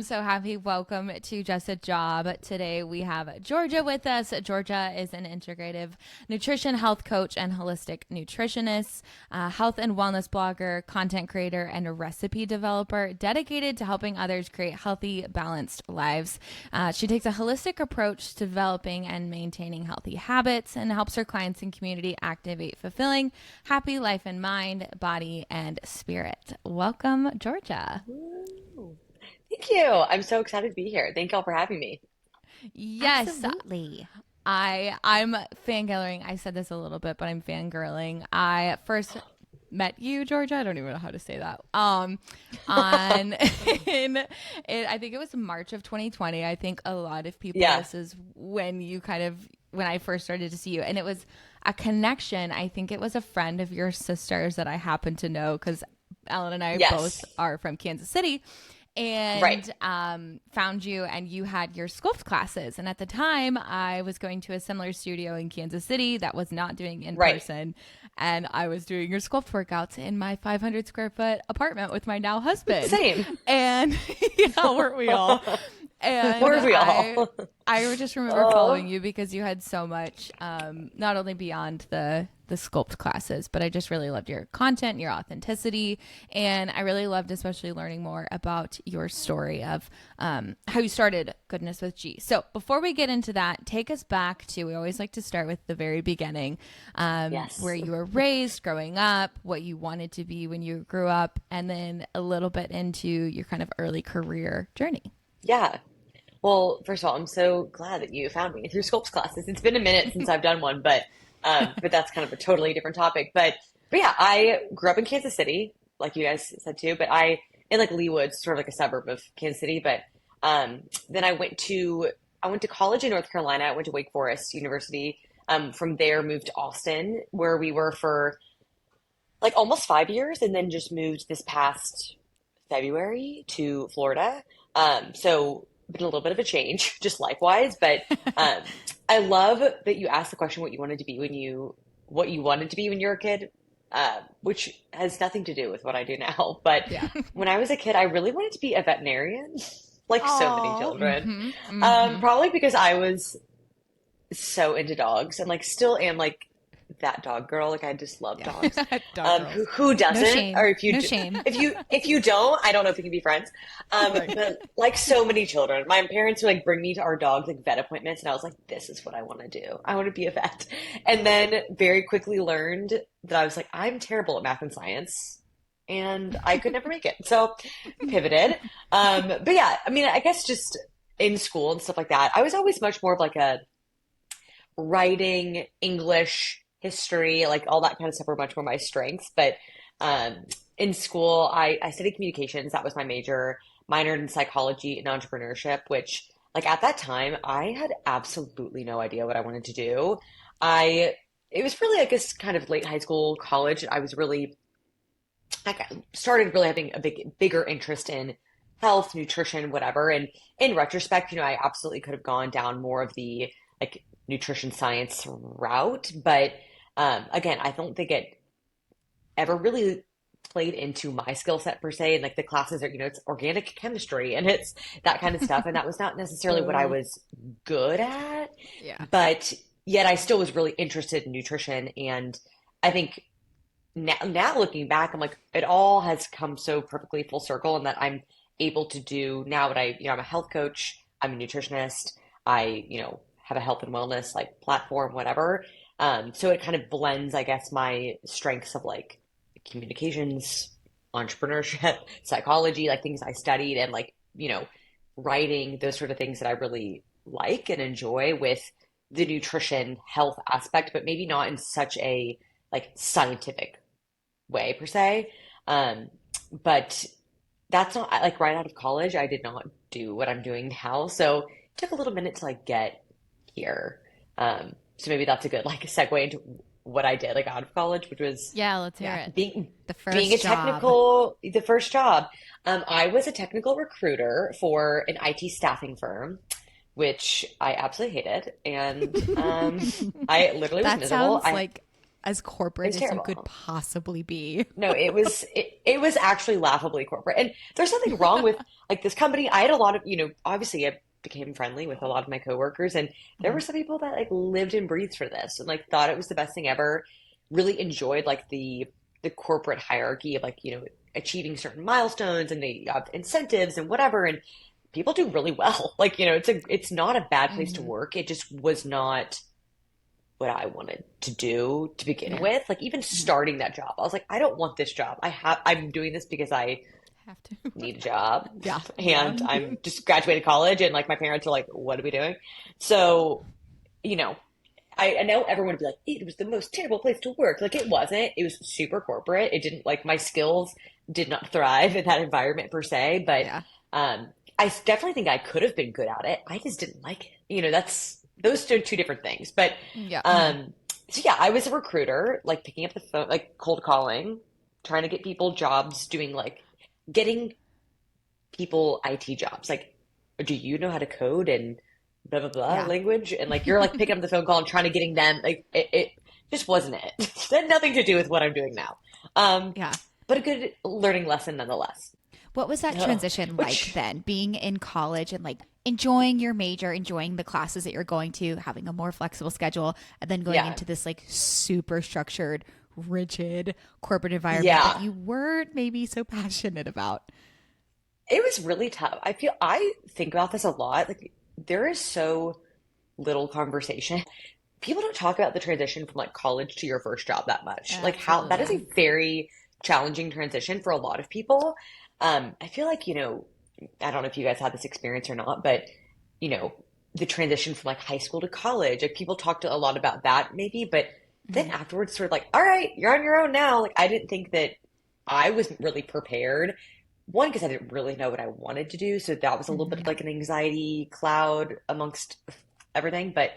I'm so happy. Welcome to Just a Job. Today we have Georgia with us. Georgia is an integrative nutrition health coach and holistic nutritionist, health and wellness blogger, content creator, and a recipe developer dedicated to helping others create healthy, balanced lives. She takes a holistic approach to developing and maintaining healthy habits and helps her clients and community activate fulfilling, happy life in mind, body, and spirit. Welcome, Georgia. Thank you. I'm so excited to be here. Thank y'all for having me. Yes, Absolutely. I'm fangirling. I said this a little bit, but I'm fangirling. I first met you, Georgia. I don't even know how to say that. On I think it was March of 2020. I think a lot of people. Yeah. This is when I first started to see you, and it was a connection. I think it was a friend of your sister's that I happened to know because Ellen and I Yes. both are from Kansas City. And Right. found you, and you had your sculpt classes. And at the time, I was going to a similar studio in Kansas City that was not doing in Right. person. And I was doing your sculpt workouts in my 500 square foot apartment with my now husband. Same. And yeah, weren't we all? And Were we all? I just remember following you because you had so much, not only beyond the sculpt classes, but I just really loved your content, your authenticity. And I really loved especially learning more about your story of how you started Goodness with G. So before we get into that, take us back to, we always like to start with the very beginning, Yes. where you were raised, growing up, what you wanted to be when you grew up, and then a little bit into your kind of early career journey. Yeah. Well, first of all, I'm so glad that you found me through Sculpts classes. It's been a minute since I've done one, but that's kind of a totally different topic. But yeah, I grew up in Kansas City, like you guys said too, but in like Leawood, sort of like a suburb of Kansas City. But then I went to college in North Carolina. I went to Wake Forest University. From there, moved to Austin, where we were for like almost 5 years, and then just moved this past February to Florida. So been a little bit of a change, just life-wise. But I love that you asked the question what you wanted to be when you were a kid, which has nothing to do with what I do now. But Yeah. when I was a kid, I really wanted to be a veterinarian, like so many Oh, children. mm-hmm. Probably because I was so into dogs and like still am like that dog girl. Like I just love Yeah. dogs. Dog Who girls. No doesn't? Or shame. if you No do, shame. if you don't, I don't know if we can be friends. Right. But like so many children, my parents would like bring me to our dogs like vet appointments, and I was like, this is what I want to do. I want to be a vet. And then very quickly learned that I was like, I'm terrible at math and science, and I could never make it. So pivoted. But yeah, I mean, I guess just in school and stuff like that, I was always much more of like a writing, English, history, like all that kind of stuff were much more my strengths. But um, in school, I studied communications. That was my major, minored in psychology and entrepreneurship, which like at that time, I had absolutely no idea what I wanted to do. It was really, I guess, kind of late high school, college. I started really having a bigger interest in health, nutrition, whatever. And in retrospect, I absolutely could have gone down more of the like nutrition science route. But again, I don't think it ever really played into my skill set per se. And like the classes are, it's organic chemistry and it's that kind of stuff. And that was not necessarily what I Boo. was good at, Yeah. but yet I still was really interested in nutrition. And I think now looking back, I'm like, it all has come so perfectly full circle and that I'm able to do now what I'm a health coach, I'm a nutritionist, have a health and wellness like platform, whatever. So it kind of blends, I guess, my strengths of like communications, entrepreneurship, psychology, like things I studied and like, writing, those sort of things that I really like and enjoy with the nutrition health aspect, but maybe not in such a like scientific way per se. But that's not like right out of college, I did not do what I'm doing now. So it took a little minute to like get here. So maybe that's a good like segue into what I did like out of college, which was Yeah, let's hear Yeah. it. being The being a first job. the first job. I was a technical recruiter for an IT staffing firm, which I absolutely hated, and I literally was That miserable. sounds like as It corporate was as you could terrible. possibly be. No, it was actually laughably corporate. And there's nothing wrong with like this company. I had a lot of, obviously I became friendly with a lot of my coworkers, and there were Mhm. some people that like lived and breathed for this and like thought it was the best thing ever. Really enjoyed like the corporate hierarchy of like, achieving certain milestones, and they have incentives and whatever, and people do really well. Like, it's not a bad place to Mhm. work. It just was not what I wanted to do to begin Yeah. with. Like even Mhm. starting that job, I was like, I don't want this job. I'm doing this because I Have to. need a job Yeah. Yeah. and I'm just graduated college, and like my parents are like, what are we doing? So, you know, I know everyone would be like, it was the most terrible place to work. Like it wasn't. It was super corporate. It didn't like my skills did not thrive in that environment per se, but Yeah. um I definitely think I could have been good at it. I just didn't like it. That's those are two different things. But Yeah. um so yeah, I was a recruiter, like picking up the phone, like cold calling, trying to get people jobs, doing like getting people IT jobs. Like, do you know how to code and blah blah blah Yeah. language? And like you're like picking up the phone call and trying to getting them like it just wasn't it. It had nothing to do with what I'm doing now. Um, Yeah. but a good learning lesson nonetheless. What was that Ugh. transition like Which then, being in college and like enjoying your major, enjoying the classes that you're going to, having a more flexible schedule, and then going yeah. into this like super structured, rigid corporate environment that Yeah. you weren't maybe so passionate about? It was really tough. I think about this a lot. Like there is so little conversation. People don't talk about the transition from like college to your first job that much. Like how that is a Absolutely. very challenging transition for a lot of people. I feel like, I don't know if you guys had this experience or not, but you know, the transition from like high school to college, like people talked a lot about that maybe, but then Mhm. afterwards sort of like, all right, you're on your own now. Like I didn't think that I was really prepared. One, because I didn't really know what I wanted to do, so that was a little bit of Mhm. like an anxiety cloud amongst everything. But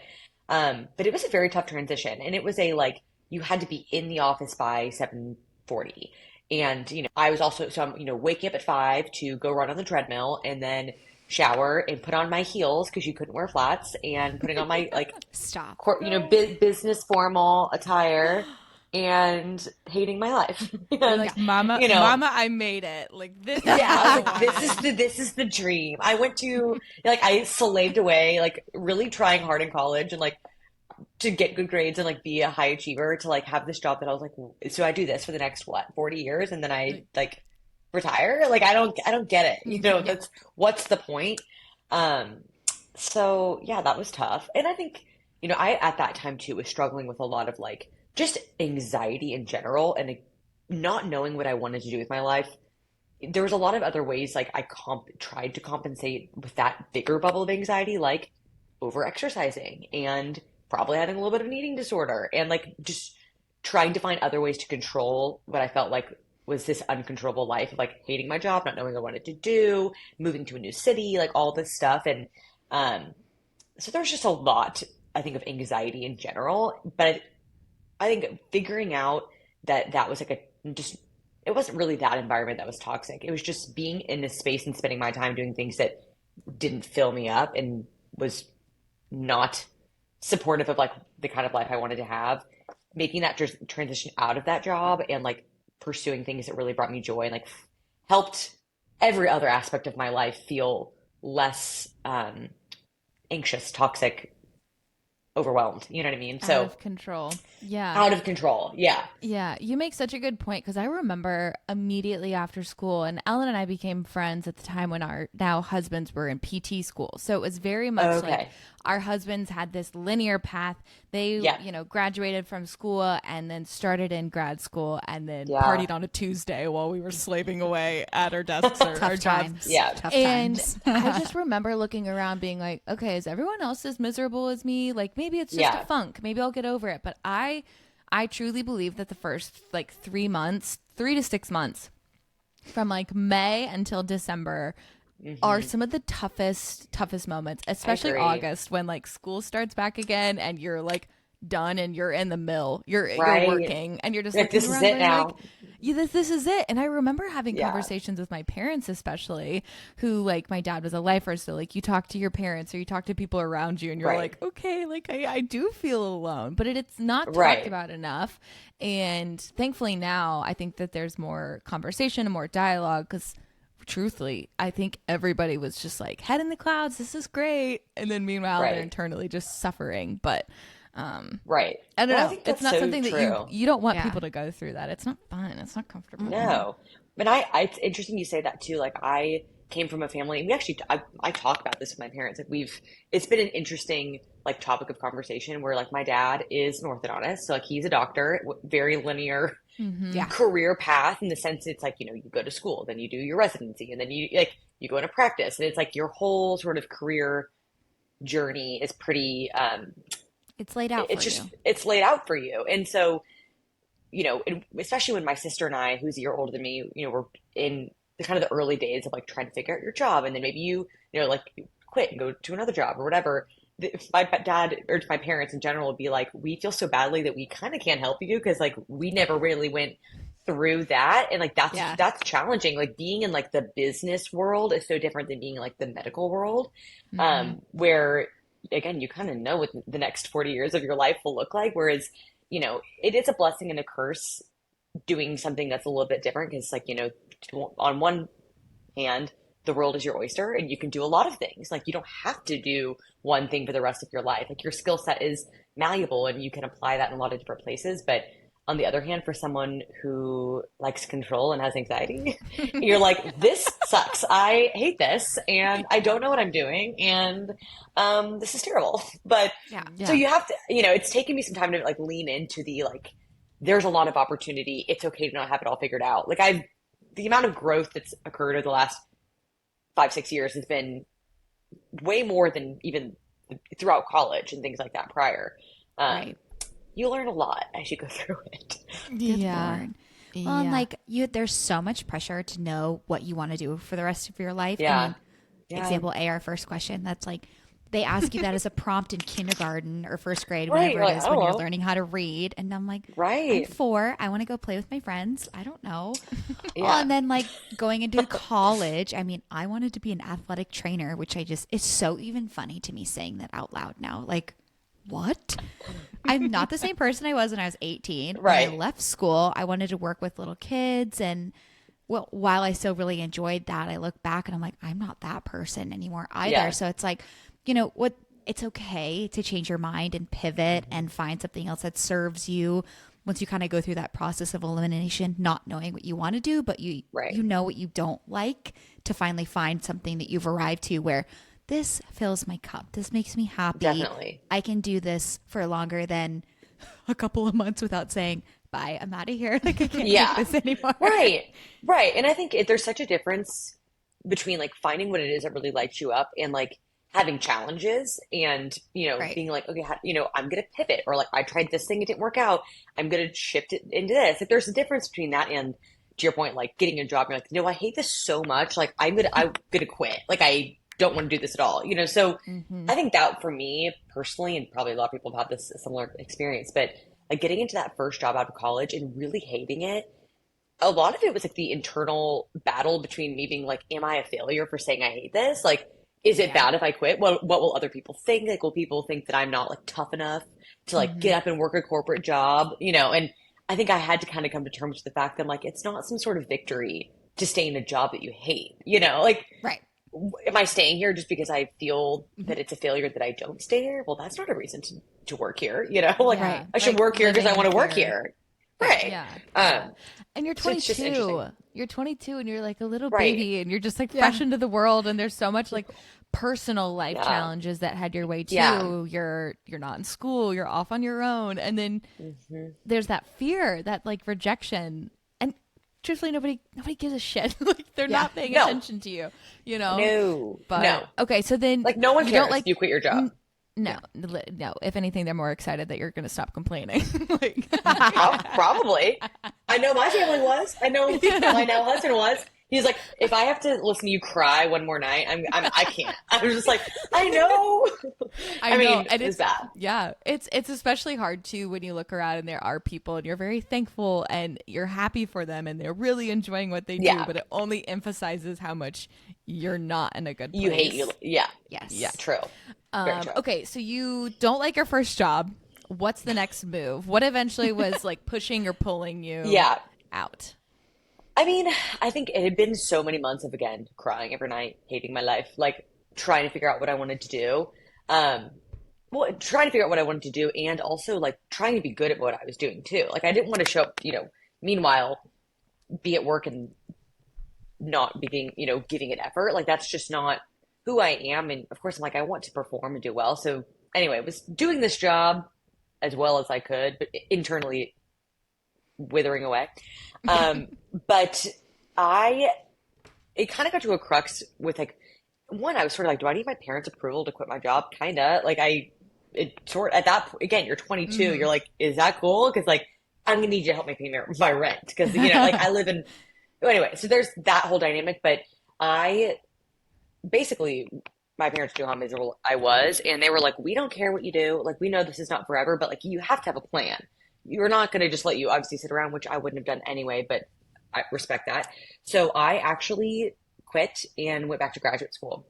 it was a very tough transition, and it was a like you had to be in the office by 7:40, and I was also so I'm waking up at 5 to go run on the treadmill, and then shower and put on my heels because you couldn't wear flats, and putting on my like Stop. bu business formal attire, and hating my life, You're and like, Mama, you know. Mama, I made it. Like, this is Yeah, what I was I like, wanted. this is the dream. I went to like I slaved away, like really trying hard in college and like to get good grades and like be a high achiever to like have this job that I was like, so I do this for the next what, 40 years and then I Like, like retire? Like I don't get it. yeah. That's what's the point? Um, so yeah, that was tough. And I think, I at that time too was struggling with a lot of like just anxiety in general and like, not knowing what I wanted to do with my life. There was a lot of other ways like I tried to compensate with that bigger bubble of anxiety, like over exercising and probably having a little bit of an eating disorder and like just trying to find other ways to control what I felt like was this uncontrollable life of like hating my job, not knowing what I wanted to do, moving to a new city, like all this stuff. And um, so there's just a lot, I think, of anxiety in general. But I think figuring out that that was like a just it wasn't really that environment that was toxic. It was just being in this space and spending my time doing things that didn't fill me up and was not supportive of like the kind of life I wanted to have. Making that transition out of that job and like pursuing things that really brought me joy and like helped every other aspect of my life feel less anxious, toxic, overwhelmed. You know what I mean? Out So of control. Yeah. out of control. Yeah. Yeah, you make such a good point because I remember immediately after school, and Ellen and I became friends at the time when our now husbands were in PT school. So it was very much like Okay. our husbands had this linear path. They, Yeah. graduated from school and then started in grad school and then Yeah. partied on a Tuesday while we were slaving away at our desks or our Tough jobs. times. Yeah. Tough And times. I just remember looking around being like, okay, is everyone else as miserable as me? Like maybe it's just a Yeah. funk. Maybe I'll get over it. But I truly believe that the first like 3 months, 3 to 6 months from like May until December are Hmm. some of the toughest moments, I especially agree. August when like school starts back again and you're like done and you're in the mill, you're Right. working, and you're just Like, looking this is around it going now. like, yeah, this is it. And I remember having Yeah. conversations with my parents, especially, who, like, my dad was a lifer, so like you talk to your parents or you talk to people around you and you're Right. like, okay, like I do feel alone, but it's not talked Right. about enough. And thankfully now I think that there's more conversation and more dialogue, because truthfully, I think everybody was just like, head in the clouds, this is great. And then meanwhile, they're Right. internally just suffering. But Right. I don't Well, I know. think It's that's not so something that true. you don't want Yeah. people to go through that. It's not fun. It's not comfortable. No. But it's interesting you say that too. Like, I came from a family, and I talk about this with my parents. Like, it's been an interesting, like, topic of conversation where, like, my dad is an orthodontist. So, like, he's a doctor, very linear Yeah. career path, in the sense it's like, you go to school, then you do your residency, and then you go into practice. And it's like your whole sort of career journey is pretty, It's laid out for it's just, you. it's laid out for you. And so, especially when my sister and I, who's a year older than me, we're in the kind of the early days of like trying to figure out your job, and then maybe like you quit and go to another job or whatever. My dad or my parents in general would be like, we feel so badly that we kind of can't help you, because like we never really went through that, and like Yeah. that's challenging. Like, being in like the business world is so different than being in, like, the medical world, where again, you kind of know what the next 40 years of your life will look like. Whereas, it is a blessing and a curse doing something that's a little bit different, because like, on one hand, the world is your oyster and you can do a lot of things. Like, you don't have to do one thing for the rest of your life. Like, your skill set is malleable and you can apply that in a lot of different places. But on the other hand, for someone who likes control and has anxiety, you're like, this sucks. I hate this and I don't know what I'm doing. And this is terrible. But Yeah. so you have to, it's taken me some time to like lean into the, like, there's a lot of opportunity. It's okay to not have it all figured out. Like, the amount of growth that's occurred over the last 5, 6 years has been way more than even throughout college and things like that prior. Right. You learn a lot as you go through it. Good Yeah. Lord. Well, and Yeah. like there's so much pressure to know what you want to do for the rest of your life. Yeah. I mean, Yeah. example A, our first question, that's like, they ask you that as a prompt in kindergarten or first grade, Right, whenever you're it like, is, I when don't you're know. learning how to read. And I'm like, I'm Right. 4. I want to go play with my friends. I don't know. Well, Yeah. and then like going into college, I mean, I wanted to be an athletic trainer, which it's so even funny to me saying that out loud now. Like, what? I'm not the same person I was when I was 18. When I Right. left school, I wanted to work with little kids. And well, while I still really enjoyed that, I look back and I'm like, I'm not that person anymore either. Yeah. So it's like, it's okay to change your mind and pivot and find something else that serves you once you kind of go through that process of elimination, not knowing what you want to do, but Right. you know what you don't like, to finally find something that you've arrived to where this fills my cup. This makes me happy. Definitely. I can do this for longer than a couple of months without saying, bye, I'm out of here. Like, I can't Yeah. take this anymore. Right. Right. And I think there's such a difference between like finding what it is that really lights you up and like having challenges and, Right. being like, okay, I'm going to pivot, or like, I tried this thing, it didn't work out. I'm going to shift it into this. Like, there's a difference between that and, to your point, like getting a job. You're like, no, I hate this so much. Like, I'm going to quit. Like, I don't want to do this at all, So I think that for me personally, and probably a lot of people have had this similar experience, but like getting into that first job out of college and really hating it, a lot of it was like the internal battle between me being like, am I a failure for saying I hate this? Like, is it bad if I quit? What will other people think? Like, will people think that I'm not like tough enough to like get up and work a corporate job? And I think I had to kind of come to terms with the fact that I'm like, it's not some sort of victory to stay in a job that you hate, like, Right. am I staying here just because I feel that it's a failure that I don't stay here? Well, that's not a reason to work here, Like, Right. I should Like, work here because I living want to work here. here. Right. Yeah. And you're So it's just 22. interesting. You're 22 and you're like a little Right. baby and you're just like fresh into the world, and there's so much like personal life Yeah. challenges that head your way too. Yeah. You're not in school, you're off on your own, and then there's that fear, that like rejection. And truthfully, nobody gives a shit. Like, they're not paying No. attention to you, No. But No. okay, so then Like, no one you cares don't like if you quit your job. no. If anything, they're more excited that you're going to stop complaining. Like, Probably. I know my family was. I know my now husband was. He's like, if I have to listen to you cry one more night, I can't. I'm just like, I know. I know, mean, and it's bad. yeah, it's especially hard too when you look around and there are people and you're very thankful and you're happy for them and they're really enjoying what they do, Yeah. but it only emphasizes how much you're not in a good You hate place. you. Yeah. Yes. Yeah. True. Very true. Okay, so you don't like your first job. What's the next move? What eventually was like pushing or pulling you Yeah. out? I mean, I think it had been so many months of, again, crying every night, hating my life, like trying to figure out what I wanted to do. Um, well, trying to figure out what I wanted to do and also like trying to be good at what I was doing too. Like I didn't want to show up, meanwhile, be at work and not being, giving it effort. Like that's just not who I am. And of course, I'm like, I want to perform and do well. So anyway, I was doing this job as well as I could, but internally withering away. But it kind of got to a crux with like, one, I was sort of like, do I need my parents' approval to quit my job? Kind of like at that point, again, you're 22, you're like, is that cool? Because like, I'm gonna need you to help me pay my rent because like I live in. Anyway, so there's that whole dynamic, but I basically my parents knew how miserable I was, and they were like, "We don't care what you do. Like, we know this is not forever, but like, you have to have a plan. You're not going to just let you obviously sit around, which I wouldn't have done anyway, but I respect that." So I actually quit and went back to graduate school.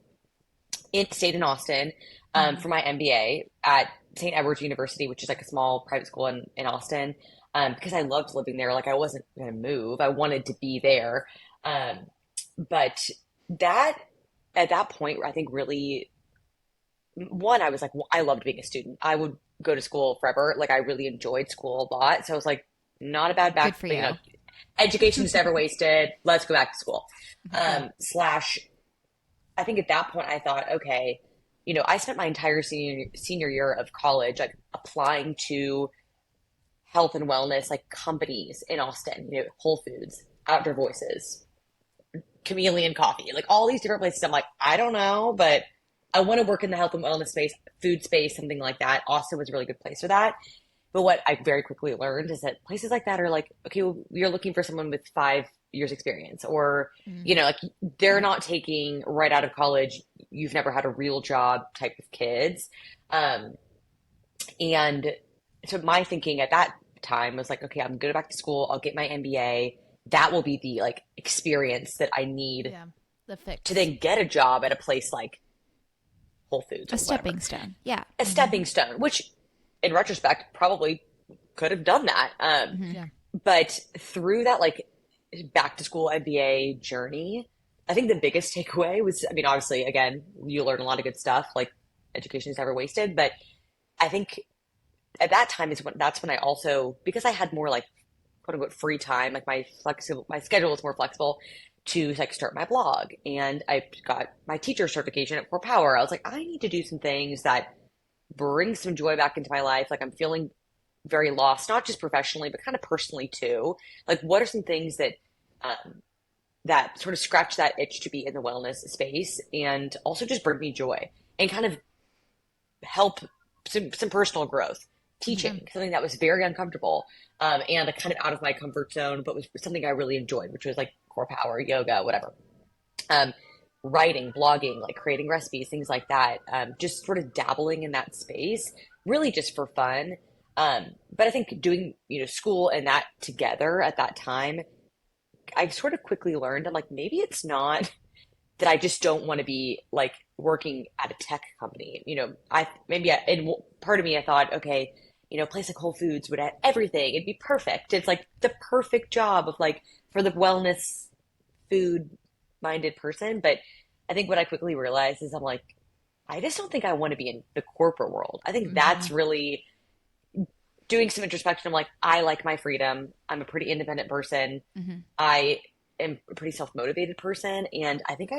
It stayed in Austin for my MBA at St. Edward's University, which is like a small private school in Austin, because I loved living there. Like, I wasn't going to move. I wanted to be there. But that at that point, I think really, one, I was like, well, I loved being a student. I would go to school forever. Like I really enjoyed school a lot. So I was like, not a bad Good for you. Education's never wasted. Let's go back to school. Slash, I think at that point I thought, okay, I spent my entire senior year of college, like applying to health and wellness, like companies in Austin, Whole Foods, Outdoor Voices, Chameleon Coffee, like all these different places. I'm like, I don't know, but I want to work in the health and wellness space, food space, something like that. Austin was a really good place for that. But what I very quickly learned is that places like that are like, okay, well, you're looking for someone with 5 years experience, or, like they're not taking right out of college, you've never had a real job type of kids. And so my thinking at that time was like, okay, I'm going to go back to school. I'll get my MBA. That will be the like experience that I need the fix to then get a job at a place like Whole Foods. A stepping stone. Yeah. A stepping stone, which in retrospect probably could have done that. But through that like back to school MBA journey, I think the biggest takeaway was, I mean, obviously, again, you learn a lot of good stuff, like education is never wasted. But I think at that time that's when I also, because I had more like quote unquote free time, like my schedule was more flexible to like start my blog, and I got my teacher certification at Core Power. I was like, I need to do some things that bring some joy back into my life. Like I'm feeling very lost, not just professionally, but kind of personally too. Like what are some things that that sort of scratch that itch to be in the wellness space and also just bring me joy and kind of help some personal growth. Teaching, something that was very uncomfortable and kind of out of my comfort zone, but was something I really enjoyed, which was like Core Power, yoga, whatever. Writing, blogging, like creating recipes, things like that. Just sort of dabbling in that space, really just for fun. But I think doing, school and that together at that time, I sort of quickly learned, I'm like, maybe it's not that I just don't want to be like working at a tech company. In part of me, I thought, okay, a place like Whole Foods would have everything. It'd be perfect. It's like the perfect job of like for the wellness food minded person. But I think what I quickly realized is I'm like, I just don't think I want to be in the corporate world. I think that's really doing some introspection. I'm like, I like my freedom. I'm a pretty independent person. I am a pretty self-motivated person. And I think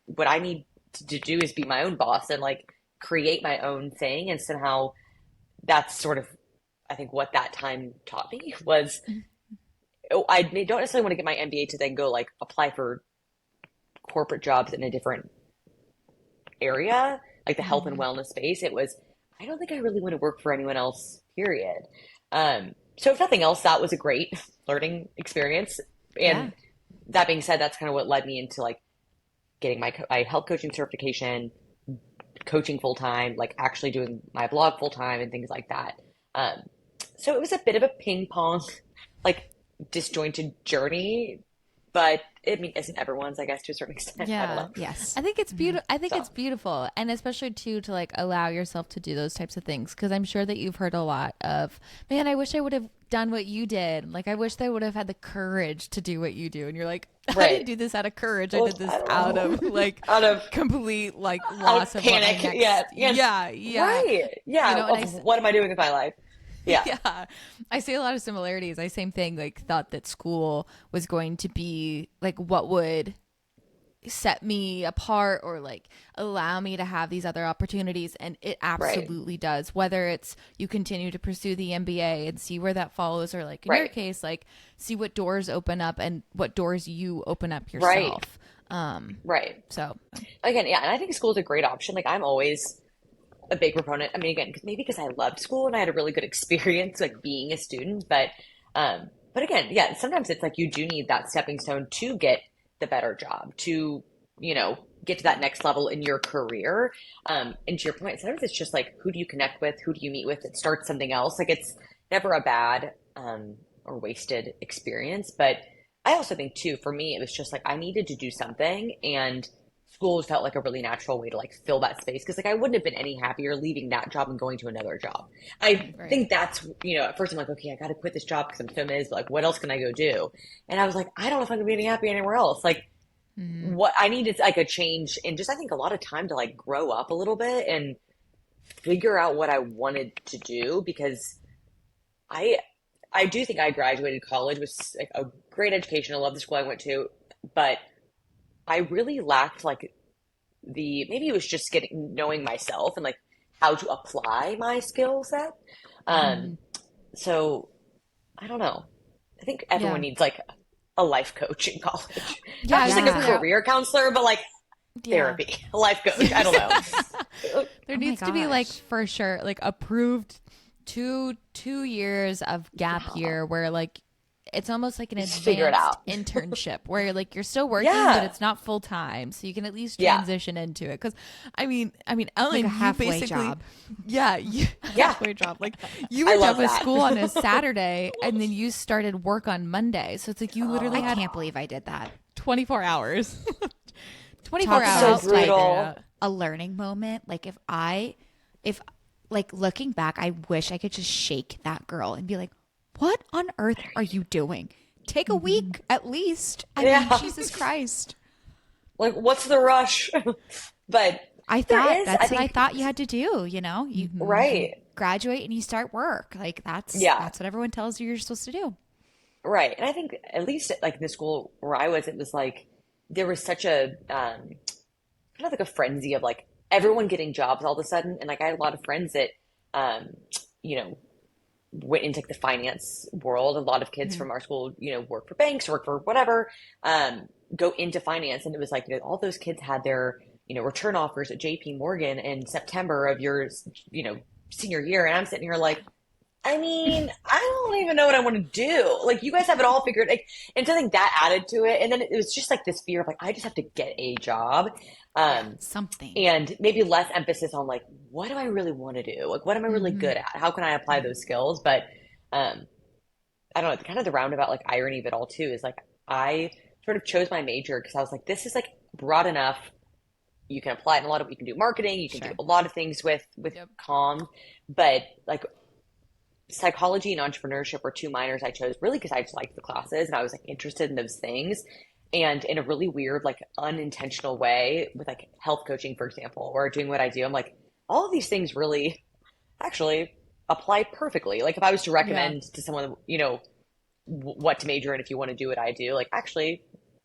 what I need to do is be my own boss and like create my own thing. And somehow that's sort of, I think what that time taught me was, I don't necessarily want to get my MBA to then go like apply for corporate jobs in a different area, like the health and wellness space. It was, I don't think I really want to work for anyone else, period. So if nothing else, that was a great learning experience. And that being said, that's kind of what led me into like getting my health coaching certification, coaching full time, like actually doing my blog full time and things like that. Um, so it was a bit of a ping pong, like disjointed journey, but I mean, isn't everyone's, I guess, to a certain extent. I don't Yeah. know. Yes. I think it's beautiful. I think So it's beautiful. And especially too, to like allow yourself to do those types of things. Cause I'm sure that you've heard a lot of, man, I wish I would have done what you did. Like, I wish they would have had the courage to do what you do. And you're like, I didn't right. do this out of courage. I Well, did this I don't out know. of like Out of complete like out loss of of what my panic. next, Yeah. Yeah. yeah. Right. Yeah. You know, and Of what am I doing with my life? Yeah. yeah, I see a lot of similarities. I same thing, like thought that school was going to be like what would set me apart or like allow me to have these other opportunities, and it Right. absolutely does. Whether it's you continue to pursue the MBA and see where that follows, or like in your Right. case, like see what doors open up and what doors you open up Right. yourself. Right. So Again, yeah, and I think school is a great option. Like I'm always a big proponent. I mean, again, maybe because I loved school and I had a really good experience like being a student, but again, yeah, sometimes it's like you do need that stepping stone to get the better job, to, you know, get to that next level in your career. And to your point, sometimes it's just like who do you connect with, who do you meet with that starts something else? Like it's never a bad or wasted experience. But I also think too, for me, it was just like I needed to do something, and school felt like a really natural way to like fill that space because like I wouldn't have been any happier leaving that job and going to another job. I right. think that's, you know, at first I'm like, okay, I got to quit this job because I'm so miserable. Like, what else can I go do? And I was like, I don't know if I'm gonna be any happy anywhere else. Like, Mhm. what I needed like a change and just I think a lot of time to like grow up a little bit and figure out what I wanted to do because I I do think I graduated college with like a great education. I love the school I went to, but I really lacked like the maybe it was just getting knowing myself and like how to apply my skill set. Um, Mhm. so I don't know. I think everyone Yeah, needs like a life coach in college, yeah. not I was just gonna like a say Yeah. that. career counselor, but like Yeah. therapy, a life coach. I don't know. There Oh my needs to be like gosh. for sure like approved two years of gap Yeah, year where like it's almost like an just figure it advanced out. internship where like you're still working but Yeah, it's not full time, so you can at least yeah, transition into it. Because I mean Like a Ellen, you halfway basically, job. yeah, you, yeah. halfway job, like you I were done love with that. school on a Saturday and then you started work on Monday, so it's like you literally I Oh, had can't believe I did that. 24 hours. 24 Talk so hours about to figure it like brutal. out. a learning moment. Like if like looking back, I wish I could just shake that girl and be like, what on earth are you doing? Take a week at least. I mean, Yeah, Jesus Christ. like what's the rush? But I there thought is, I that's what I think, thought you had to do, you know? You right. graduate and you start work. Like Yeah, that's what everyone tells you you're supposed to do. right. And I think at least like in the school where I was, it was like there was such a kind of like a frenzy of like everyone getting jobs all of a sudden. And like I had a lot of friends that, um, you know, went into like the finance world. A lot of kids Mhm. from our school, you know, work for banks, work for whatever, go into finance. And it was like, you know, all those kids had their, you know, return offers at JP Morgan in September of your, you know, senior year. And I'm sitting here like, I mean, I don't even know what I want to do. Like, you guys have it all figured. Like, and so I think that added to it. And then it was just like this fear of like, I just have to get a job. Yeah, Um, something. and maybe less emphasis on like, what do I really want to do? Like, what am I really Hmm. good at? How can I apply those skills? But um, I don't know, kind of the roundabout like irony of it all too is like I sort of chose my major because I was like, this is like broad enough. You can apply it in a lot of, you can do marketing, you can do Sure. a lot of things with Yep. comms, but like psychology and entrepreneurship were two minors I chose really because I just liked the classes and I was like interested in those things. And in a really weird, like unintentional way, with like health coaching, for example, or doing what I do, I'm like, all of these things really actually apply perfectly. Like if I was to Yeah. recommend to someone, you know, what to major in if you want to do what I do, like actually,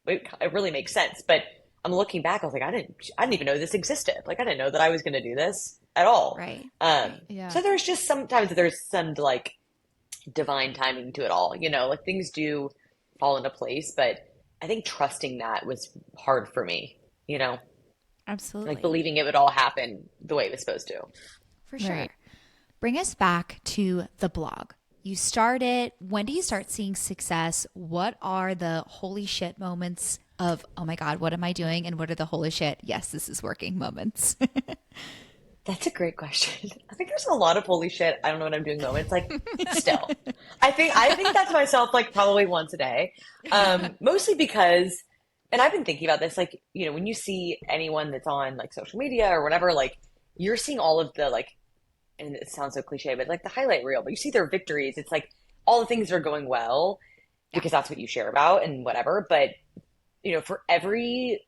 it really makes sense. But I'm looking back, I was like, I didn't even know this existed. Like I didn't know that I was going to do this at all. Right. Um, Right. Yeah. so there's just sometimes there's some like divine timing to it all. You know, like things do fall into place, but I think trusting that was hard for me, you know, like Absolutely. believing it would all happen the way it was supposed to. For sure. Right. Bring us back to the blog. you start it. When do you start seeing success? What are the holy shit moments of, oh my God, what am I doing? And what are the holy shit, yes, this is working moments? That's a great question. I think there's a lot of holy shit, I don't know what I'm doing moments. Like, still, I think that's myself like probably once a day. Mostly because, and I've been thinking about this, like, when you see anyone that's on like social media or whatever, like you're seeing all of the like, and it sounds so cliche, but like the highlight reel, but you see their victories. It's like all the things that are going well because that's what you share about and whatever. But, for every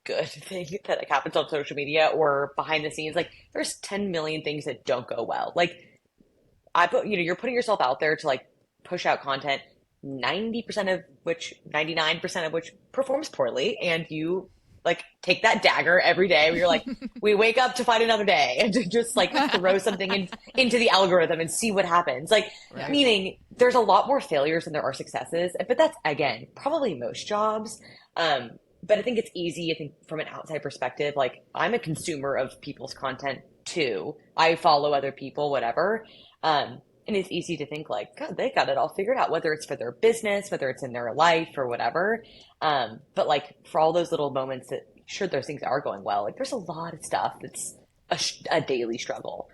good thing that like happens on social media or behind the scenes, like there's 10 million things that don't go well. Like you're putting yourself out there to like push out content, 99% of which performs poorly, and you like take that dagger every day where you're like, we wake up to find another day and to just like throw something into the algorithm and see what happens. Like, Right. Meaning there's a lot more failures than there are successes, but that's again, probably most jobs. But I think it's easy, I think from an outside perspective, like I'm a consumer of people's content too. I follow other people, whatever. And it's easy to think like, God, they got it all figured out, whether it's for their business, whether it's in their life or whatever. But like for all those little moments that sure those things are going well, like there's a lot of stuff that's a daily struggle.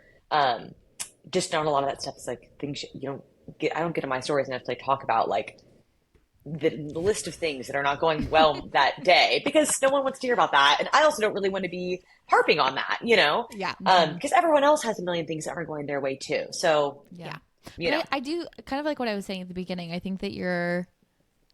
Just not a lot of that stuff is like things you don't get. I don't get in my stories enough to like talk about like the list of things that are not going well that day because no one wants to hear about that. And I also don't really want to be harping on that, Yeah. because everyone else has a million things that aren't going their way too. So, Yeah. you know, I do kind of like what I was saying at the beginning. I think that you're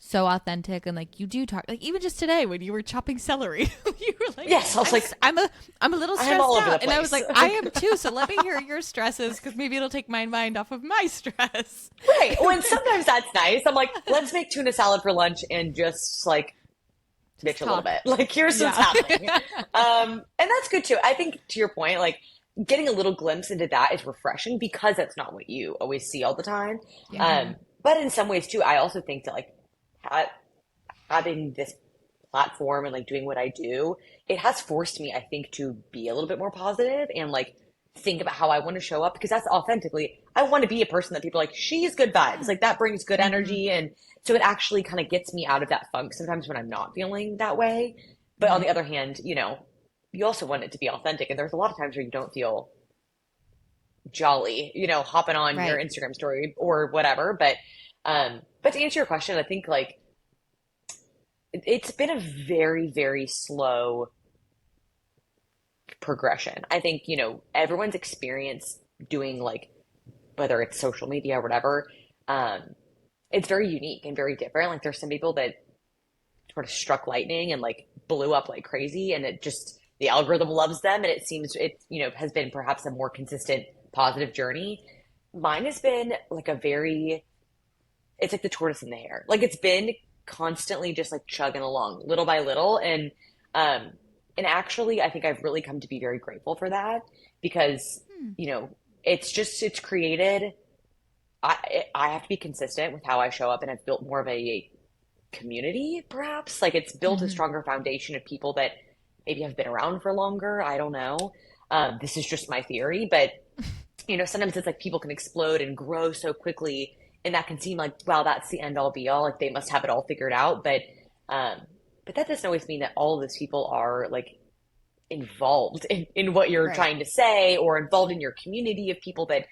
so authentic and like you do talk like even just today when you were chopping celery, you were like, yes, I was like, I'm a little stressed all over out. the And I was place. like, I am too. So let me hear your stresses because maybe it'll take my mind off of my stress. right. When sometimes that's nice. I'm like, let's make tuna salad for lunch and just like bitch a little talk. bit. Like, here's what's happening. And that's good too. I think to your point, like getting a little glimpse into that is refreshing because that's not what you always see all the time. But in some ways too, I also think that like having this platform and like doing what I do, it has forced me, I think, to be a little bit more positive and like think about how I want to show up because that's authentically, I want to be a person that people are like, she's good vibes. Like that brings good energy. And so it actually kind of gets me out of that funk sometimes when I'm not feeling that way. But on the other hand, you also want it to be authentic. And there's a lot of times where you don't feel jolly, hopping on your Instagram story or whatever. But to answer your question, I think like it's been a very, very slow progression. I think, everyone's experience doing like, whether it's social media or whatever, it's very unique and very different. Like there's some people that sort of struck lightning and like blew up like crazy and it just, the algorithm loves them. And it seems it, has been perhaps a more consistent positive journey. Mine has been like it's like the tortoise and the hare. Like it's been constantly just like chugging along little by little. And actually, I think I've really come to be very grateful for that because, it's created, I have to be consistent with how I show up and I've built more of a community, perhaps. Like it's built a stronger foundation of people that maybe have been around for longer. I don't know. This is just my theory, but, sometimes it's like people can explode and grow so quickly and that can seem like, wow, that's the end all be all. Like they must have it all figured out. But that doesn't always mean that all of those people are like involved in what you're trying to say or involved in your community of people that,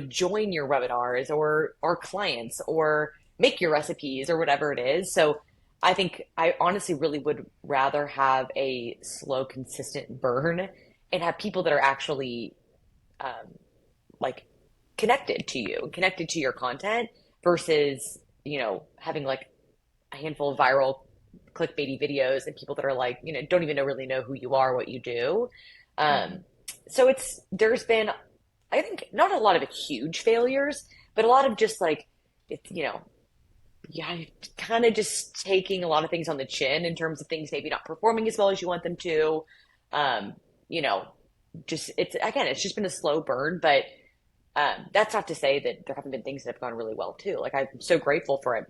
join your webinars or are clients or make your recipes or whatever it is. So I think I honestly really would rather have a slow, consistent burn and have people that are actually like connected to you, connected to your content versus, having like a handful of viral clickbaity videos and people that are like, don't even really know who you are, what you do. So there's been, I think not a lot of huge failures, but a lot of just like, it's, kind of just taking a lot of things on the chin in terms of things maybe not performing as well as you want them to. It's just been a slow burn, but that's not to say that there haven't been things that have gone really well too. Like I'm so grateful for,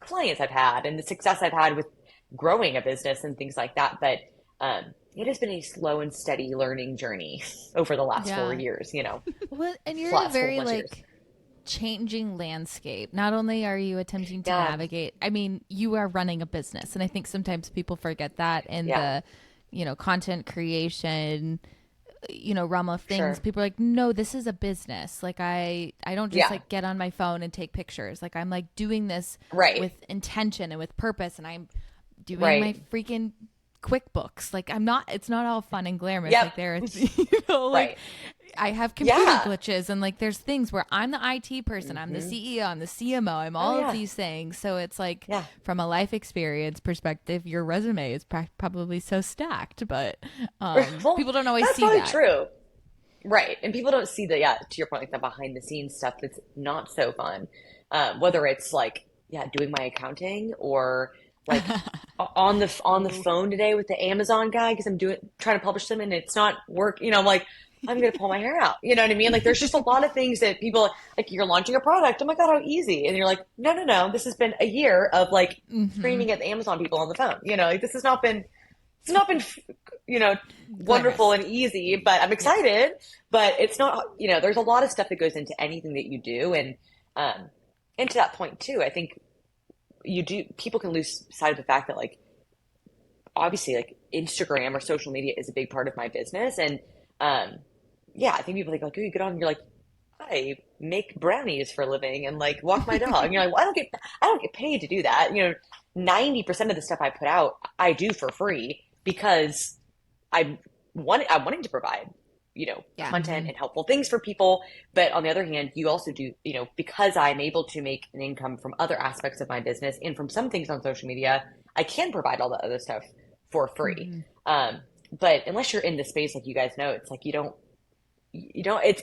clients I've had and the success I've had with growing a business and things like that. But it has been a slow and steady learning journey over the last 4 years, Well, and you're in a plus very 4+ like years. changing landscape. Not only are you attempting to navigate, I mean, you are running a business. And I think sometimes people forget that in the, content creation, realm of things. Sure. People are like, no, this is a business. Like I don't just like get on my phone and take pictures. Like I'm like doing this with intention and with purpose. And I'm doing my freaking QuickBooks. Like it's not all fun and glamorous. Like there's, like I have computer glitches and like there's things where I'm the IT person, I'm the CEO, I'm the CMO, I'm all of these things. So it's like from a life experience perspective, your resume is probably so stacked, but people don't always see that. That's probably true. Right. And people don't see the, to your point, like the behind the scenes stuff that's not so fun. Whether it's like, doing my accounting or like on the phone today with the Amazon guy because I'm trying to publish them and it's not working. I'm like, I'm going to pull my hair out. You know what I mean? Like there's just a lot of things that people like, you're launching a product. Oh my God, how easy. And you're like, no. This has been a year of like screaming at the Amazon people on the phone. Like this has not been, wonderful and easy, but I'm excited, but it's not, there's a lot of stuff that goes into anything that you do. And to that point too, I think people can lose sight of the fact that like, obviously like Instagram or social media is a big part of my business. And, I think people think like, oh, you get on and you're like, I make brownies for a living and like walk my dog. And you're like, well, I don't get paid to do that. 90% of the stuff I put out, I do for free because I'm wanting to provide, content and helpful things for people. But on the other hand, you also do, because I'm able to make an income from other aspects of my business and from some things on social media, I can provide all the other stuff for free. But unless you're in the space, like you guys know, it's like, it's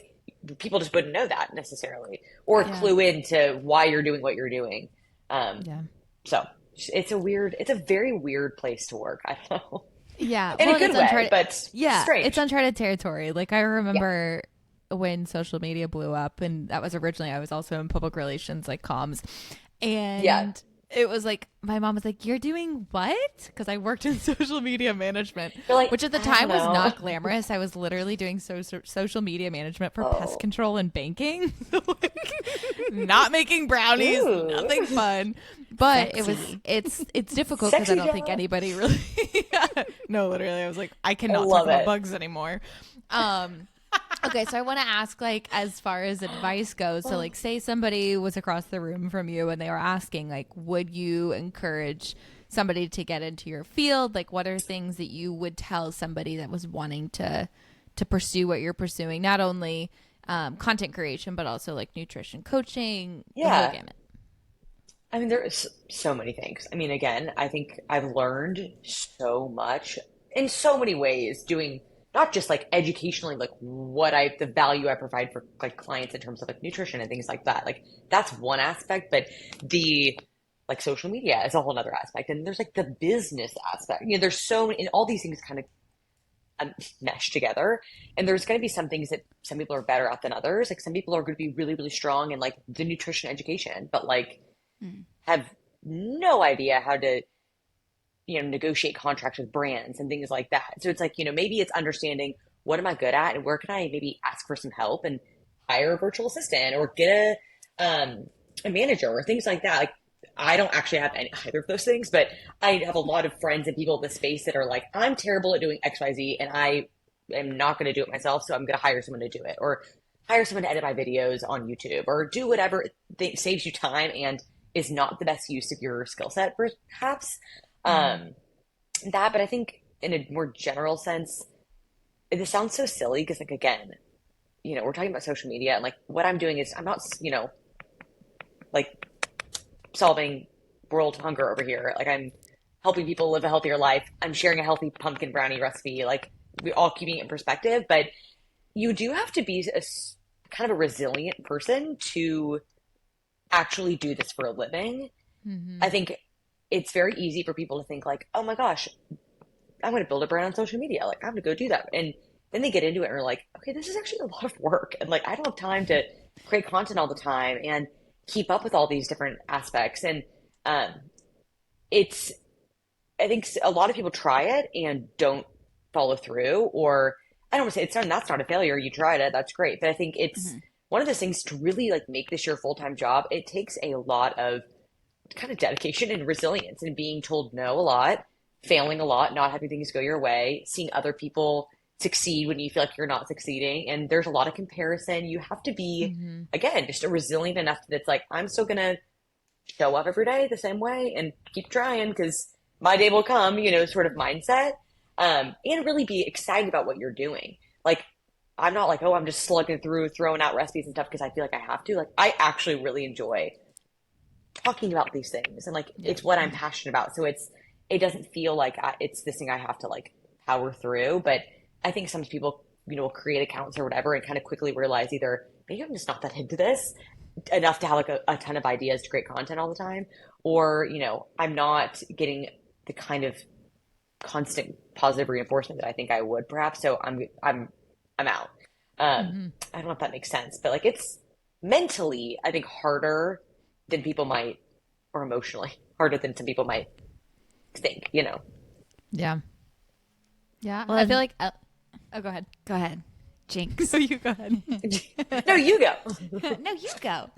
people just wouldn't know that necessarily or clue into why you're doing what you're doing. So it's a very weird place to work. I don't know. Yeah. In a good way, but strange. It's uncharted territory. Like I remember when social media blew up, and that was originally, I was also in public relations, like comms. And it was like, my mom was like, you're doing what? Because I worked in social media management, like, which at the time was not glamorous. I was literally doing social media management for pest control and banking. Not making brownies, nothing fun. But it's difficult because I don't think anybody really, no, literally. I was like, I cannot talk about bugs anymore. Okay, so I want to ask, like, as far as advice goes, so, like, say somebody was across the room from you and they were asking, like, would you encourage somebody to get into your field? Like, what are things that you would tell somebody that was wanting to pursue what you're pursuing? Not only content creation, but also, like, nutrition coaching, the whole gamut. I mean, there is so many things. I mean, again, I think I've learned so much in so many ways doing not just like educationally, like the value I provide for like clients in terms of like nutrition and things like that. Like that's one aspect, but the like social media is a whole other aspect. And there's like the business aspect, there's so many, and all these things kind of mesh together. And there's going to be some things that some people are better at than others. Like some people are going to be really, really strong in like the nutrition education, but like have no idea how to, negotiate contracts with brands and things like that. So it's like, maybe it's understanding what am I good at and where can I maybe ask for some help and hire a virtual assistant or get a manager or things like that. Like I don't actually have either of those things, but I have a lot of friends and people in the space that are like, I'm terrible at doing X, Y, Z, and I am not going to do it myself. So I'm going to hire someone to do it or hire someone to edit my videos on YouTube or do whatever saves you time and is not the best use of your skill set, perhaps. But I think in a more general sense, this sounds so silly because like, again, we're talking about social media and like what I'm doing is I'm not, like solving world hunger over here. Like I'm helping people live a healthier life. I'm sharing a healthy pumpkin brownie recipe. Like we all keeping it in perspective, but you do have to be kind of a resilient person to actually do this for a living. I think it's very easy for people to think like, oh my gosh, I'm going to build a brand on social media. Like I'm going to go do that. And then they get into it and are like, okay, this is actually a lot of work. And like, I don't have time to create content all the time and keep up with all these different aspects. And I think a lot of people try it and don't follow through, or I don't want to say that's not a failure. You tried it. That's great. But I think it's one of those things to really like make this your full-time job, it takes a lot of kind of dedication and resilience and being told no a lot, failing a lot, not having things go your way, seeing other people succeed when you feel like you're not succeeding. And there's a lot of comparison. You have to be, again, just a resilient enough that's like, I'm still going to show up every day the same way and keep trying because my day will come, sort of mindset. And really be excited about what you're doing. Like, I'm not like, oh, I'm just slugging through, throwing out recipes and stuff because I feel like I have to. Like, I actually really enjoy talking about these things and like it's what I'm passionate about. So it doesn't feel like it's this thing I have to like power through. But I think some people, will create accounts or whatever and kind of quickly realize either maybe I'm just not that into this enough to have like a ton of ideas to create content all the time, or I'm not getting the kind of constant positive reinforcement that I think I would perhaps. So I'm out. I don't know if that makes sense, but like it's mentally, I think, harder than people might, or emotionally harder than some people might think, Yeah. Yeah. Well, I feel like, oh, go ahead. Go ahead. Jinx. No, you go ahead. No, you go. No, you go.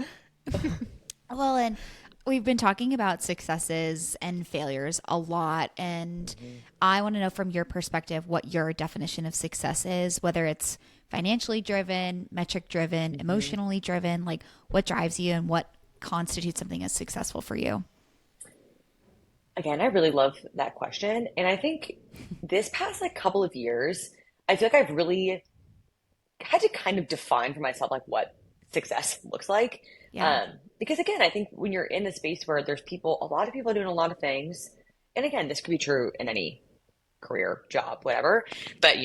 Well, and we've been talking about successes and failures a lot. And I want to know from your perspective what your definition of success is, whether it's financially driven, metric driven, emotionally driven, like what drives you and what constitutes something as successful for you. Again, I really love that question. And I think this past like couple of years, I feel like I've really had to kind of define for myself like what success looks like. Yeah. Because again, I think when you're in a space where there's a lot of people are doing a lot of things, and again, this could be true in any career, job, whatever, but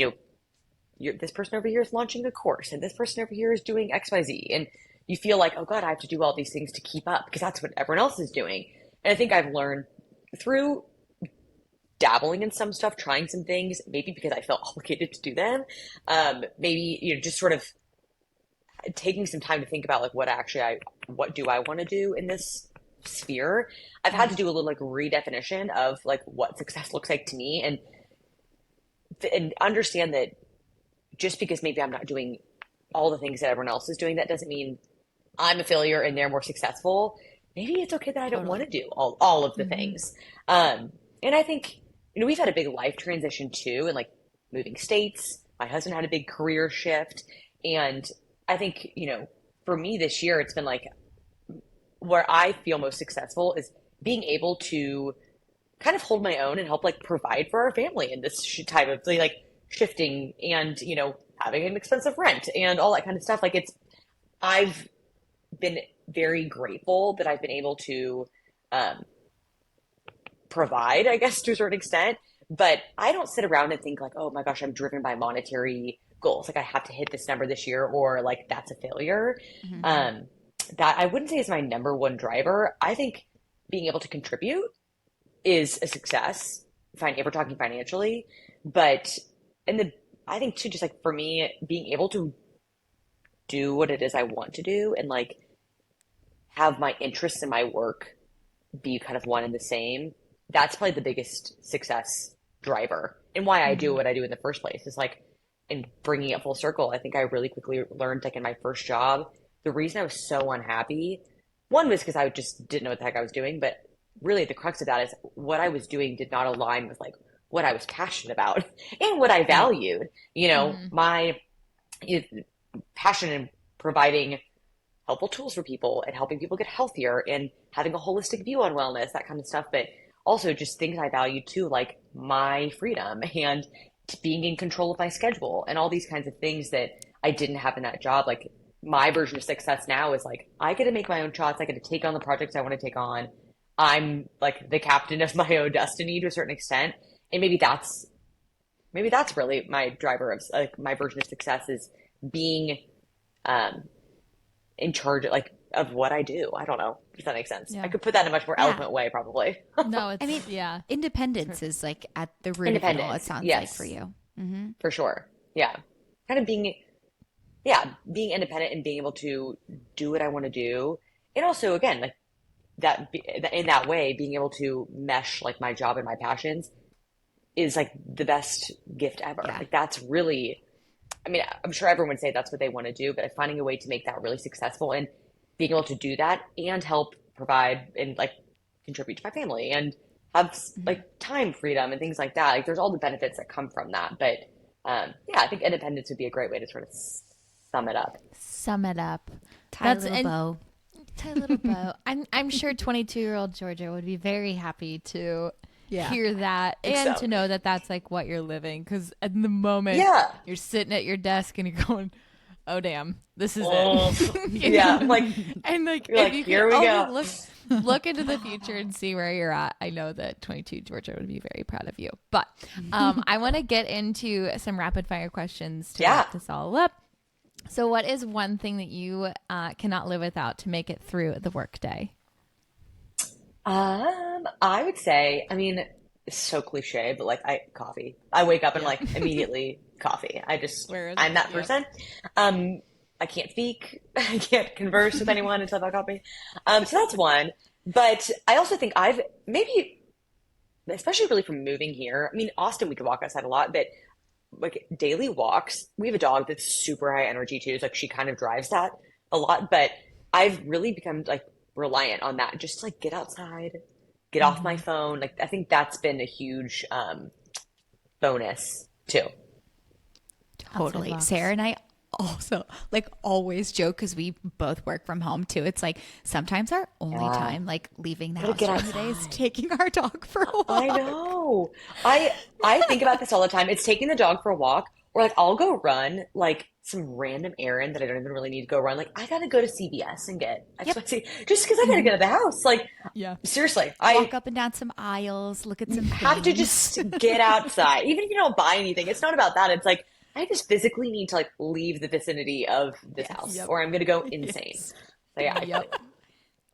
this person over here is launching a course and this person over here is doing XYZ. And you feel like, oh God, I have to do all these things to keep up because that's what everyone else is doing. And I think I've learned through dabbling in some stuff, trying some things, maybe because I felt obligated to do them. Maybe, just sort of taking some time to think about like what do I want to do in this sphere. I've had to do a little like redefinition of like what success looks like to me and understand that just because maybe I'm not doing all the things that everyone else is doing, that doesn't mean I'm a failure and they're more successful. Maybe it's okay that I don't want to do all of the things. And I think, we've had a big life transition too, and like moving states. My husband had a big career shift. And I think, for me this year, it's been like where I feel most successful is being able to kind of hold my own and help like provide for our family in this type of like shifting and, having an expensive rent and all that kind of stuff. Like I've been very grateful that I've been able to provide, I guess, to a certain extent. But I don't sit around and think like, oh my gosh, I'm driven by monetary goals. Like I have to hit this number this year or like that's a failure. That I wouldn't say is my number one driver. I think being able to contribute is a success, if we're talking financially. But I think too, just like for me, being able to do what it is I want to do and like have my interests in my work be kind of one and the same, that's probably the biggest success driver and why I do what I do in the first place. Is like, in bringing it full circle, I think I really quickly learned, like in my first job, the reason I was so unhappy, one was because I just didn't know what the heck I was doing, but really the crux of that is what I was doing did not align with like what I was passionate about and what I valued. My passion in providing helpful tools for people and helping people get healthier and having a holistic view on wellness, that kind of stuff. But also just things I value too, like my freedom and being in control of my schedule and all these kinds of things that I didn't have in that job. Like my version of success now is like, I get to make my own shots. I get to take on the projects I want to take on. I'm like the captain of my own destiny to a certain extent. And maybe that's really my driver of like my version of success is being in charge of what I do. I don't know if that makes sense. Yeah. I could put that in a much more eloquent way, probably. No, independence is like at the root of it all, it sounds like for you. For sure. Yeah. Kind of being independent and being able to do what I want to do. And also, again, like that in that way, being able to mesh like my job and my passions is like the best gift ever. Yeah. Like that's really I mean, I'm sure everyone would say that's what they want to do, but finding a way to make that really successful and being able to do that and help provide and like contribute to my family and have like time freedom and things like that. Like there's all the benefits that come from that. But yeah, I think independence would be a great way to sort of sum it up. Sum it up. Tie a little bow. Tie a little bow. I'm sure 22-year-old Georgia would be very happy to hear that and to know that that's like what you're living. Because at the moment you're sitting at your desk and you're going, oh damn, this is it. Yeah, like, and like you're if like, you here could we only go. look into the future and see where you're at, I know that 22 Georgia would be very proud of you. But I want to get into some rapid fire questions to wrap this all up. So what is one thing that you cannot live without to make it through the workday? I would say, I mean, it's so cliche, but like coffee. I wake up and like immediately coffee. I'm that person. I can't speak. I can't converse with anyone until I've had coffee. So that's one. But I also think I've maybe, especially really from moving here. I mean, Austin, we could walk outside a lot, but like daily walks. We have a dog that's super high energy too. So like she kind of drives that a lot. But I've really become like reliant on that. Just to, like get outside, get off my phone. Like I think that's been a huge bonus too. Totally. Sarah and I also like always joke because we both work from home too. It's like sometimes our only time like leaving the house during the day is taking our dog for a walk. I know. I think about this all the time. It's taking the dog for a walk, or like I'll go run like some random errand that I don't even really need to go run. Like I gotta go to CVS and get XYZ just because I gotta get out of the house. Like seriously, I walk up and down some aisles, look at some have to just get outside. Even if you don't buy anything, it's not about that. It's like I just physically need to like leave the vicinity of this house or I'm going to go insane. So yeah.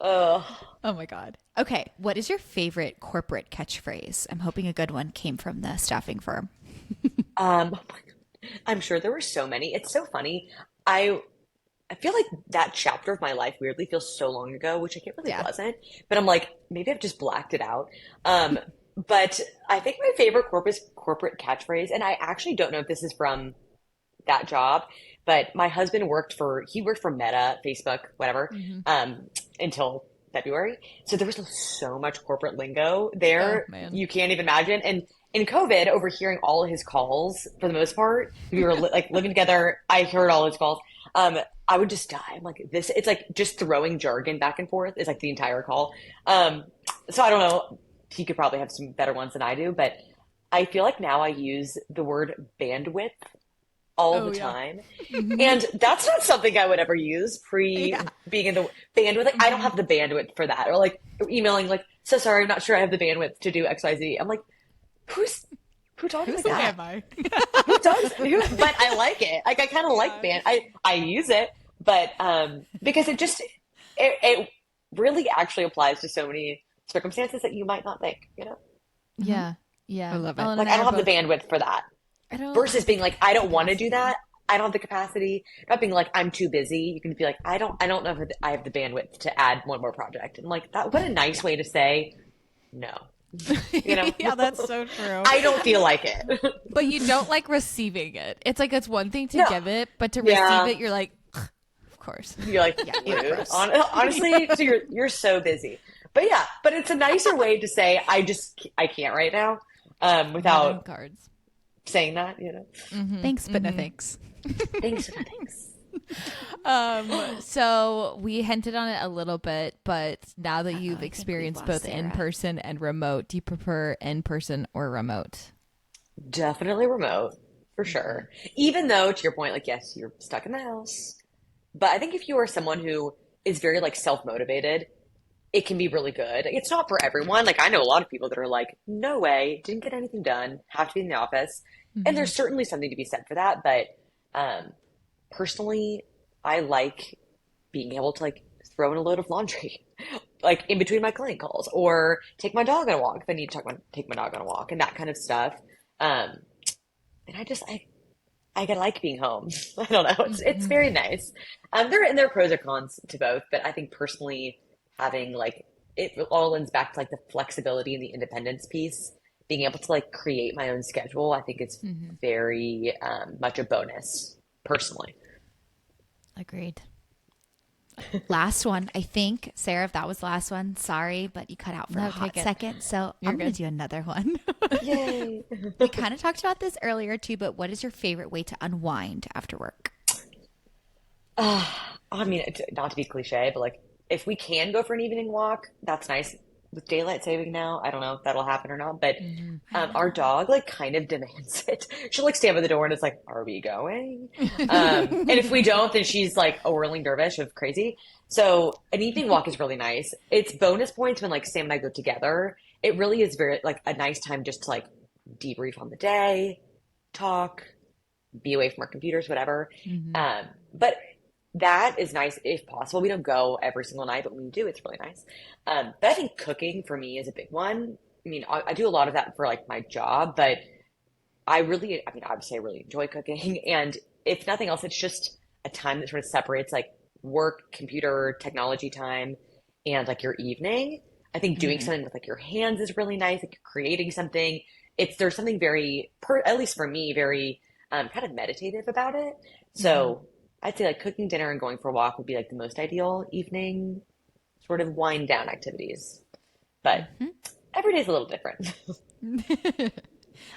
Oh my God. Okay. What is your favorite corporate catchphrase? I'm hoping a good one came from the staffing firm. I'm sure there were so many. It's so funny. I feel like that chapter of my life weirdly feels so long ago, which I really wasn't. But I'm like, maybe I've just blacked it out. But I think my favorite corporate catchphrase, and I actually don't know if this is from that job, but my husband worked for Meta, Facebook, whatever, until February. So there was so much corporate lingo there. Oh, you can't even imagine. And in COVID, overhearing all of his calls, for the most part, we were like living together. I heard all his calls. I would just die. I'm like, it's like just throwing jargon back and forth. It's like the entire call. So I don't know. He could probably have some better ones than I do, but I feel like now I use the word bandwidth all the time. And that's not something I would ever use being in the bandwidth. Like, I don't have the bandwidth for that. Or like emailing like, so sorry, I'm not sure I have the bandwidth to do XYZ. I'm like, who talks like that? Am I? But I like it. Like I kind of like band. I use it, but because it really actually applies to so many circumstances that you might not think, you know? Yeah. I love it. Like I don't have the bandwidth for that. Versus being like, I don't want to do that. I don't have the capacity. Not being like, I'm too busy. You can be like, I don't know if I have the bandwidth to add one more project. And like that, what a nice way to say no. You know? Yeah, that's so true. I don't feel like it. But you don't like receiving it. It's like it's one thing to give it, but to receive it, you're like, of course. You're like, honestly, so you're so busy. But yeah, but it's a nicer way to say I can't right now, without cards saying that, you know. Thanks, but no thanks. Thanks, but no thanks. So we hinted on it a little bit, but now that you've experienced both in-person and remote, do you prefer in-person or remote? Definitely remote, for sure. Even though, to your point, like, yes, you're stuck in the house. But I think if you are someone who is very like self-motivated, it can be really good. It's not for everyone. Like I know a lot of people that are like, no way, didn't get anything done, have to be in the office. And there's certainly something to be said for that. But personally, I like being able to like throw in a load of laundry, like in between my client calls, or take my dog on a walk if I need to take my dog on a walk and that kind of stuff. And I like being home. I don't know. It's very nice. There are pros or cons to both, but I think personally having like it all lends back to like the flexibility and the independence piece being able to like create my own schedule, I think it's very much a bonus personally. Agreed. Last one, I think, Sarah, if that was the last one, sorry, but you cut out for No, a hot take it. second. So You're I'm going good. to do another one. Yay. We kind of talked about this earlier too, but what is your favorite way to unwind after work? I mean, not to be cliche, but like if we can go for an evening walk, that's nice. With daylight saving now, I don't know if that'll happen or not, but our dog like kind of demands it. She'll like stand by the door and it's like, "Are we going?" And if we don't, then she's like a whirling dervish of crazy. So an evening walk is really nice. It's bonus points when like Sam and I go together. It really is very like a nice time just to like debrief on the day, talk, be away from our computers, whatever. But that is nice if possible. We don't go every single night, but when we do, it's really nice. But I think cooking for me is a big one. I mean, I do a lot of that for like my job, but I mean, obviously I really enjoy cooking. And if nothing else, it's just a time that sort of separates like work, computer, technology time and like your evening. I think doing something with like your hands is really nice. Like you're creating something. There's something very, at least for me, very kind of meditative about it. So I'd say like cooking dinner and going for a walk would be like the most ideal evening sort of wind down activities. But every day's a little different.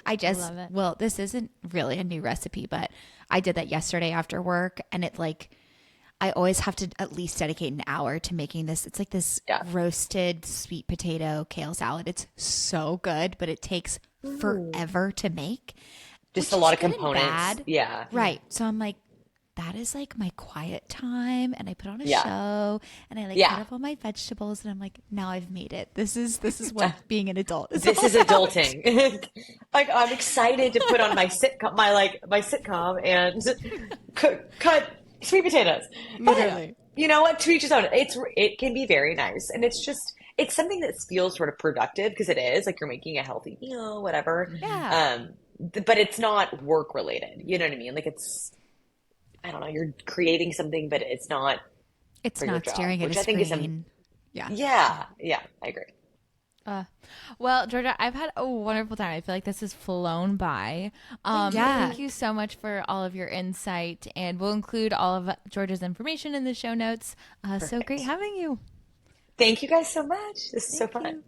I love it. well, this isn't really a new recipe, but I did that yesterday after work, and it like, I always have to at least dedicate an hour to making this. It's like this roasted sweet potato kale salad. It's so good, but it takes forever to make. Just which a lot is of good and components. bad. Yeah. Right. So I'm like, that is like my quiet time, and I put on a Yeah. show, and I like Yeah. cut up all my vegetables, and I'm like, now I've made it. This is what being an adult is. This all is about. adulting. Like I'm excited to put on my sitcom and cut sweet potatoes. But Literally. you know what? To each his own. It can be very nice, and it's something that feels sort of productive because it is like you're making a healthy meal, whatever. Yeah. But it's not work related. You know what I mean? Like I don't know. You're creating something, but it's not It's for your not job, staring at which a I think is screen. Yeah. yeah, I agree. Well, Georgia, I've had a wonderful time. I feel like this has flown by. Yeah. Thank you so much for all of your insight, and we'll include all of Georgia's information in the show notes. So great having you. Thank you guys so much. This is so fun. you.